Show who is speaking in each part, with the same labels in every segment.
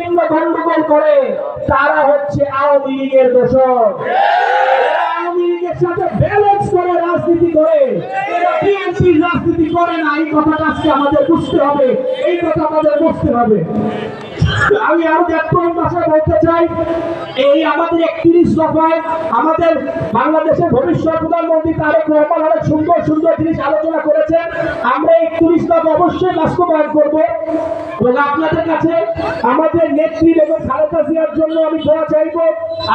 Speaker 1: গন্ডগোল করে তারা হচ্ছে আওয়ামী লীগের দোষর। আওয়ামী লীগের সাথে ব্যালেন্স করে রাজনীতি করে, বিএনপির রাজনীতি করে না। এই কথাটা আজকে আমাদের বুঝতে হবে, এই কথা আমাদের বুঝতে হবে। আমি আরো ব্যাপক ভাষায় বলতে চাই, এই আমাদের 31 দফায় আমাদের বাংলাদেশের ভবিষ্যৎ প্রধানমন্ত্রী তারেক রহমান অনেক সুন্দর সুন্দর জিনিস আলোচনা করেছেন। আমরা 31 দফা অবশ্যই বাস্তবায়ন করব এবং আপনাদের কাছে আমাদের নেত্রী বেগম খালেদা জিয়ার জন্য আমি দোয়া চাইব,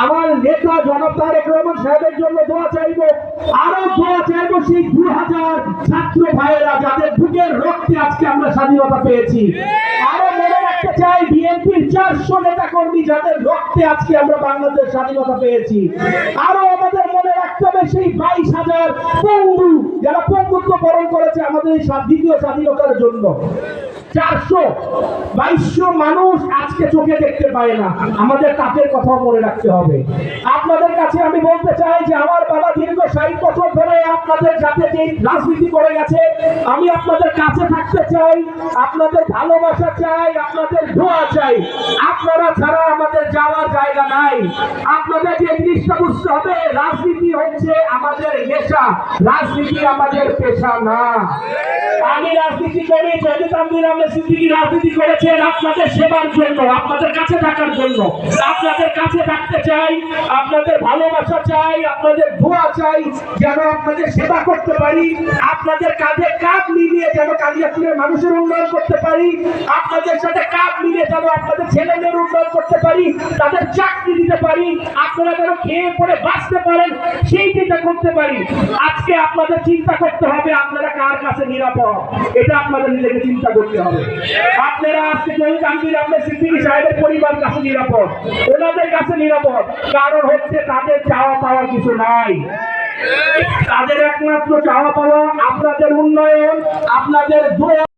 Speaker 1: আমার নেতা জনাব তারেক রহমান সাহেবের জন্য দোয়া চাইব, আরো দোয়া চাইব সেই 2000 ছাত্র ভাইয়েরা যাদের বুকের রক্তে আজকে আমরা স্বাধীনতা পেয়েছি। আরো মনে রাখতে চাই বিএনপির 400 নেতা কর্মী যাদের রক্তে আজকে আমরা বাংলাদেশ স্বাধীনতা পেয়েছি। আরো আমাদের মনে রাখতে হবে সেই 22,000 পঙ্গু যারা পঙ্গুত্ব বরণ করেছে আমাদের এই দ্বিতীয় স্বাধীনতার জন্য। 422 মানুষ আজকে চোখে দেখতে পায় না, আমাদের তাদের কথাও মনে রাখতে হবে। আপনাদের কাছে আমি বলতে চাই যে আমার বাবা দীর্ঘ 60 বছর ধরে আপনাদের সাথে যে রাজনীতি করে গেছে, আমি আপনাদের কাছে থাকতে চাই, আপনাদের ভালোবাসা চাই, আপনাদের দোয়া চাই। আপনারা ছাড়া আমাদের যাওয়ার জায়গা নাই। আপনাদের যে জিনিসটা বুঝতে হবে, রাজনীতি হচ্ছে আমাদের নেশা, রাজনীতি আমাদের পেশা না। আমি রাজনীতি করি, যদি তানভীর আহমেদ সিদ্দিকী রাজনীতি করেছেন আপনাদের সেবার জন্য, আপনাদের কাছে থাকার জন্য। আপনাদের কাছে থাকতে চাই, আপনাদের ভালোবাসা চাই, আপনাদের দোয়া চাই, যেন আপনাদের সেবা করতে পারি, আপনাদের কাঁধে কাঁধ মিলিয়ে যেন কালিয়াকুড়ের মানুষের উন্নয়ন করতে পারি, আপনাদের সাথে কাঁধ মিলিয়ে যেন আপনাদের ছেলেমেয়ের উন্নয়ন করতে পারি, তাদের চাকরি দিতে পারি, আপনারা যেন খেয়ে পড়ে বাঁচতে পারেন, সেই চিন্তা করতে পারি। আজকে আপনাদের চিন্তা করতে হবে আপনারা কার কাছে নিরাপদ, এটা আপনাদের নিজেকে চিন্তা করতে হবে। আপনারা আজকে যদি তানভীর আহমেদ সিদ্দিকী সাহেবের পরিবার কাছে নিরাপদ, ওনাদের কাছে নিরাপদ, কারণ হচ্ছে তাদের চাওয়া পাওয়ার কিছু নাই। তাদের একমাত্র চাওয়া পাওয়া আপনাদের উন্নয়ন, আপনাদের দোয়া।